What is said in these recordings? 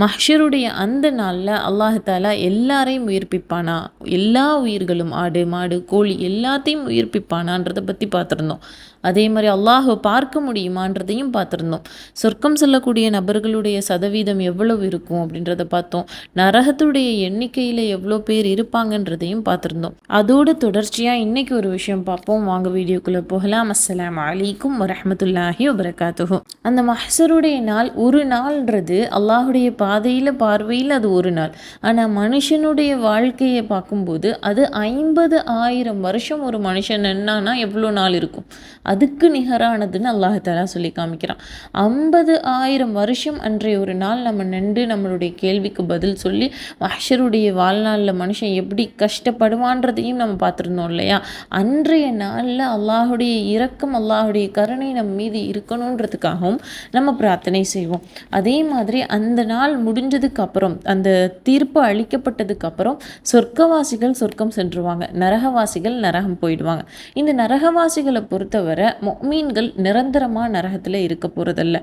மஹ்ஷருடைய அந்த நாளில் அல்லாஹ் தாலா எல்லாரையும் உயிர்ப்பிப்பானா, எல்லா உயிர்களும் ஆடு மாடு கோழி எல்லாத்தையும் உயிர்ப்பிப்பானான்றதை பற்றி பார்த்துருந்தோம். அதே மாதிரி அல்லாஹை பார்க்க முடியுமான்றதையும் பார்த்துருந்தோம். சொர்க்கம் செல்லக்கூடிய நபர்களுடைய சதவீதம் எவ்வளவு இருக்கும் அப்படின்றத பார்த்தோம். நரகத்துடைய எண்ணிக்கையில் எவ்வளோ பேர் இருப்பாங்கன்றதையும் பார்த்துருந்தோம். அதோடு தொடர்ச்சியாக இன்றைக்கி ஒரு விஷயம் பார்ப்போம். வாங்க வீடியோக்குள்ளே போகலாம். அஸ்ஸலாமு அலைக்கும் வரஹ்மத்துல்லாஹி வபரகாத்துஹு. அந்த மஹ்ஷருடைய நாள் ஒரு நாள்ன்றது அல்லாஹுடைய பாதையில் பார்வையில் அது ஒரு நாள். ஆனால் மனுஷனுடைய வாழ்க்கையை பார்க்கும்போது அது 50,000 வருஷம் ஒரு மனுஷன் என்னான்னா எவ்வளோ நாள் இருக்கும், அதுக்கு நிகரானதுன்னு அல்லாஹ் தஆலா சொல்லி காமிக்கிறான். 50,000 வருஷம் அன்றைய ஒரு நாள் நம்ம நின்று நம்மளுடைய கேள்விக்கு பதில் சொல்லி மஹ்ஷருடைய வாழ்நாளில் மனுஷன் எப்படி கஷ்டப்படுவான்றதையும் நம்ம பார்த்துருந்தோம் இல்லையா. அன்றைய நாளில் அல்லாஹுடைய இரக்கம் அல்லாஹுடைய கருணை நம்ம மீது இருக்கணுன்றதுக்காகவும் நம்ம பிரார்த்தனை செய்வோம். அதே மாதிரி அந்த நாள் முடிஞ்சதுக்கு அப்புறம், அந்த தீர்ப்பு அளிக்கப்பட்டதுக்கு அப்புறம் சொர்க்கவாசிகள் சொர்க்கம் சென்றுவாங்க, நரகவாசிகள் நரகம் போயிடுவாங்க. இந்த நரகவாசிகளை பொறுத்தவரை முஃமின்கள் நிரந்தரமாக நரகத்தில் இருக்க போகிறதில்ல.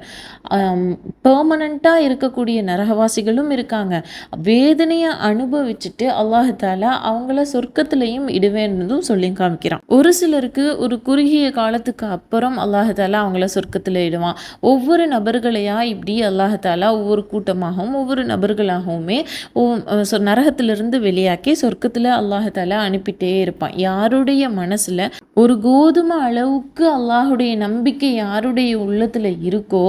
பெர்மனண்ட்டாக இருக்கக்கூடிய நரகவாசிகளும் இருக்காங்க. வேதனையை அனுபவிச்சுட்டு அல்லாஹ் தஆலா அவங்கள சொர்க்கத்திலையும் இடுவேன்றதும் சொல்லி காமிக்கிறான். ஒரு சிலருக்கு ஒரு குறுகிய காலத்துக்கு அப்புறம் அல்லாஹ் தஆலா அவங்கள சொர்க்கத்தில் இடுவான். ஒவ்வொரு நபர்களையா இப்படி அல்லாஹ் தஆலா ஒவ்வொரு கூட்டமாகவும் ஒவ்வொரு நபர்களாகவுமே நரகத்திலிருந்து வெளியாக்கி சொர்க்கத்தில் அல்லாஹ் தஆலா அனுப்பிட்டே இருப்பான். யாருடைய மனசில் ஒரு கோதுமை அளவுக்கு அல்லாஹுடைய நம்பிக்கை யாருடைய உள்ளத்தில் இருக்கோ,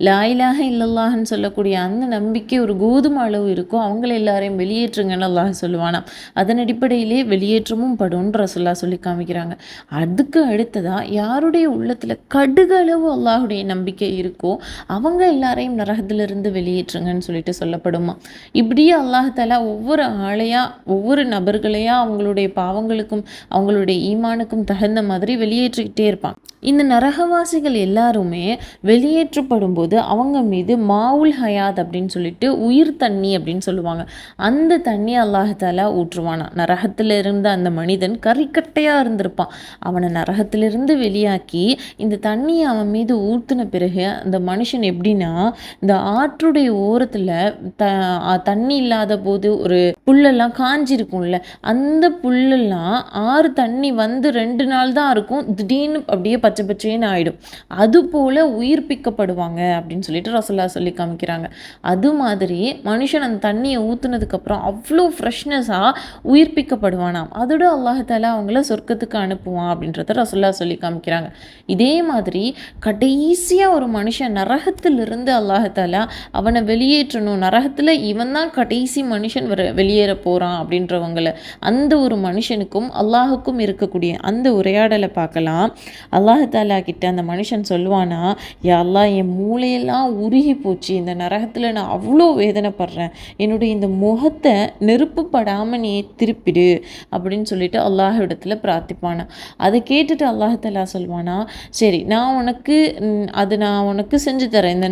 லா இலாஹ இல்லல்லாஹ்னு சொல்லக்கூடிய அந்த நம்பிக்கை ஒரு கோதுமை அளவு இருக்கோ, அவங்கள எல்லாரையும் வெளியேற்றுங்கன்னு அல்லாஹ் சொல்லுவானா. அதன் அடிப்படையிலே வெளியேற்றமும் படும்னு ரசூலுல்லாஹ் சொல்லி காமிக்கிறாங்க. அதுக்கு அடுத்ததாக யாருடைய உள்ளத்தில் கடுகளவு அல்லாஹுடைய நம்பிக்கை இருக்கோ அவங்க எல்லாரையும் நரகத்திலிருந்து வெளியேற்றுங்கன்னு சொல்லிட்டு சொல்லப்படுமா. இப்படியே அல்லாஹ் தஆலா ஒவ்வொரு ஆளையாக ஒவ்வொரு நபர்களையாக அவங்களுடைய பாவங்களுக்கும் அவங்களுடைய ஈமானுக்கும் தகுந்த மாதிரி வெளியேற்றிக்கிட்டே இருப்பான். இந்த நரகவாசிகள் எல்லாருமே வெளியேற்றப்படும் போது அவங்க மீது மாவுல் ஹயாத் அப்படின்னு சொல்லிட்டு உயிர் தண்ணி அப்படின்னு சொல்லுவாங்க. அந்த தண்ணி அல்லாஹ் தஆலா ஊற்றுவானா. நரகத்தில் இருந்த அந்த மனிதன் கறிக்கட்டையாக இருந்திருப்பான். அவனை நரகத்திலிருந்து வெளியாக்கி இந்த தண்ணியை அவன் மீது ஊற்றின பிறகு அந்த மனுஷன் எப்படின்னா, இந்த ஆற்றுடைய ஓரத்தில் தண்ணி இல்லாத போது ஒரு புல்லெல்லாம் காஞ்சிருக்கும்ல, அந்த புல்லெல்லாம் ஆறு தண்ணி வந்து 2 நாள் தான் இருக்கும், திடீர்னு அப்படியே பச்சை பச்சைன்னு ஆகிடும். அதுபோல் உயிர்ப்பிக்கப்படுவாங்க அப்படின்னு சொல்லிட்டு ரசூலுல்லாஹ் சொல்லி காமிக்கிறாங்க. அது மாதிரி மனுஷன் அந்த தண்ணியை ஊற்றுனதுக்கப்புறம் அவ்வளோ ஃப்ரெஷ்னஸாக உயிர்ப்பிக்கப்படுவானாம். அதோட அல்லாஹ் தஆலா அவங்கள சொர்க்கத்துக்கு அனுப்புவான் அப்படின்றத ரசூலுல்லாஹ் சொல்லி காமிக்கிறாங்க. இதே மாதிரி கடைசியாக ஒரு மனுஷன் நரகத்திலிருந்து அல்லாஹ் தஆலா அவனை வெளியேற்றணும், நரகத்தில் இவன் தான் கடைசி மனுஷன் வெளியேற போகிறான் அப்படின்றவங்கள, அந்த ஒரு மனுஷனுக்கும் அல்லாஹுக்கும் இருக்கக்கூடிய அந்த உரையாடலை பார்க்கலாம். அல்லாஹ் தஆலா கிட்ட அந்த மனுஷன் சொல்லுவானா, யா அல்லாஹ் என் மூளையெல்லாம் உருகி போச்சு, இந்த நரகத்தில் நான் அவ்வளோ வேதனைப்படுறேன், என்னுடைய இந்த முகத்தை நெருப்பு படாமல் நீ திருப்பிடு அப்படின்னு சொல்லிட்டு அல்லாஹ் இடத்துல பிரார்த்திப்பானா. அதை கேட்டுட்டு அல்லாஹ் தஆலா சொல்வானா, சரி நான் உனக்கு செஞ்சு தரேன், இந்த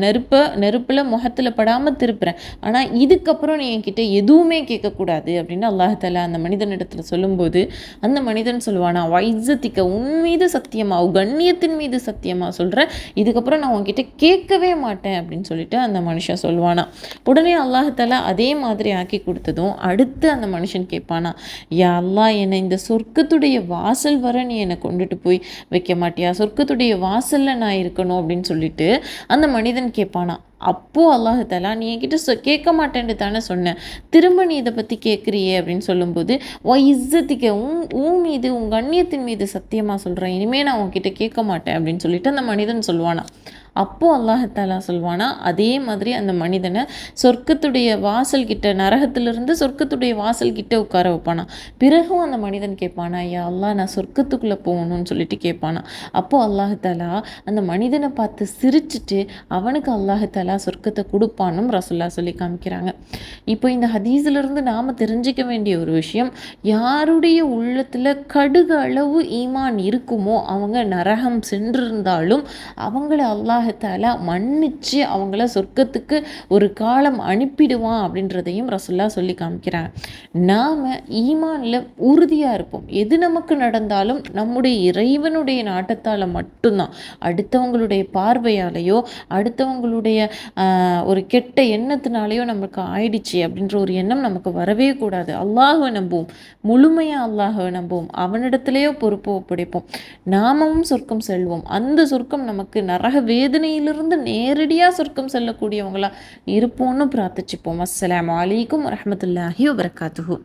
நெருப்பில் முகத்தில் படாமல் திருப்புறேன், ஆனால் இதுக்கப்புறம் நீ என்கிட்ட எதுவுமே கேட்கக்கூடாது அப்படின்னு அல்லாஹ் தஆலா அந்த மனிதனிடத்துல சொல்லும்போது அந்த மனிதன் சொல்லுவானா, வைஸத்திக்க உன் மீது சத்தியமா, கண்ணியத்தின் மீது சத்தியமா சொல்கிறேன், இதுக்கப்புறம் நான் உன்கிட்ட கேட்கவே மாட்டேன் அப்படின்னு சொல்லிட்டு அந்த மனுஷன் சொல்லுவானா. உடனே அல்லாஹ் தஆலா அதே மாதிரி ஆக்கி கொடுத்ததும் அடுத்து அந்த மனுஷன் கேட்பானா, யா அல்லாஹ் என்னை இந்த சொர்க்கத்துடைய வாசல் வர நீ என்னை கொண்டுட்டு போய் வைக்க மாட்டியா, சொர்க்கத்துடைய வாசலில் நான் இருக்கணும் அப்படின்னு சொல்லிட்டு அந்த மனிதன் கேட்பானா. அப்போது அல்லாஹ் தஆலா நீ என்கிட்ட கேட்க மாட்டேன்னு தானே சொன்னேன், திரும்ப நீ இதை பற்றி கேட்குறியே அப்படின்னு சொல்லும்போது, இஸ்ஸத்திக்க உன் மீது உன் கண்ணியத்தின் மீது சத்தியமாக சொல்கிறேன், இனிமேல் நான் உன்கிட்ட கேட்க மாட்டேன் அப்படின்னு சொல்லிட்டு அந்த மனிதன் சொல்வானா. அப்போது அல்லாஹ் தஆலா சொல்வானா, அதே மாதிரி அந்த மனிதனை சொர்க்கத்துடைய வாசல் கிட்ட, நரகத்திலிருந்து சொர்க்கத்துடைய வாசல் கிட்ட உட்கார வைப்பானா. பிறகும் அந்த மனிதன் கேட்பானா, யா அல்லாஹ் நான் சொர்க்கத்துக்குள்ளே போகணும்னு சொல்லிட்டு கேட்பானா. அப்போது அல்லாஹ் தஆலா அந்த மனிதனை பார்த்து சிரிச்சிட்டு அவனுக்கு அல்லாஹ் தஆலா சொர்க்கத்தை கொடுப்பானும் ரசூலுல்லாஹ் சொல்லி காமிக்கிறாங்க. இப்போ இந்த ஹதீஸிலிருந்து நாம் தெரிஞ்சிக்க வேண்டிய ஒரு விஷயம், யாருடைய உள்ளத்தில் கடுகு அளவு ஈமான் இருக்குமோ அவங்க நரகம் சென்றிருந்தாலும் அவங்கள அல்லாஹ் அல்லாஹாலா மன்னிச்சு அவங்கள சொர்க்கத்துக்கு ஒரு காலம் அனுப்பிடுவான் அப்படின்றதையும் ரசுல்லா சொல்லி காமிக்கிறாங்க. நாம் ஈமானில் உறுதியாக இருப்போம். எது நமக்கு நடந்தாலும் நம்முடைய இறைவனுடைய நாட்டத்தால் மட்டும்தான். அடுத்தவங்களுடைய பார்வையாலேயோ அடுத்தவங்களுடைய ஒரு கெட்ட எண்ணத்தினாலேயோ நமக்கு ஆயிடுச்சு அப்படின்ற ஒரு எண்ணம் நமக்கு வரவே கூடாது. அல்லாஹ்வை நம்புவோம், முழுமையாக அல்லாஹ்வை நம்புவோம், அவனிடத்திலேயோ பொறுப்பு ஒப்படைப்போம், நாமும் சொர்க்கம் செல்வோம். அந்த சொர்க்கம் நமக்கு நரக வேதனையிலிருந்து நேரடியாக சொர்க்கம் செல்லக்கூடியவங்களா இருப்போம்னு பிரார்த்திச்சுப்போம். அஸ்ஸலாமு அலைக்கும் வரஹ்மத்துல்லாஹி வபரகாத்துஹு.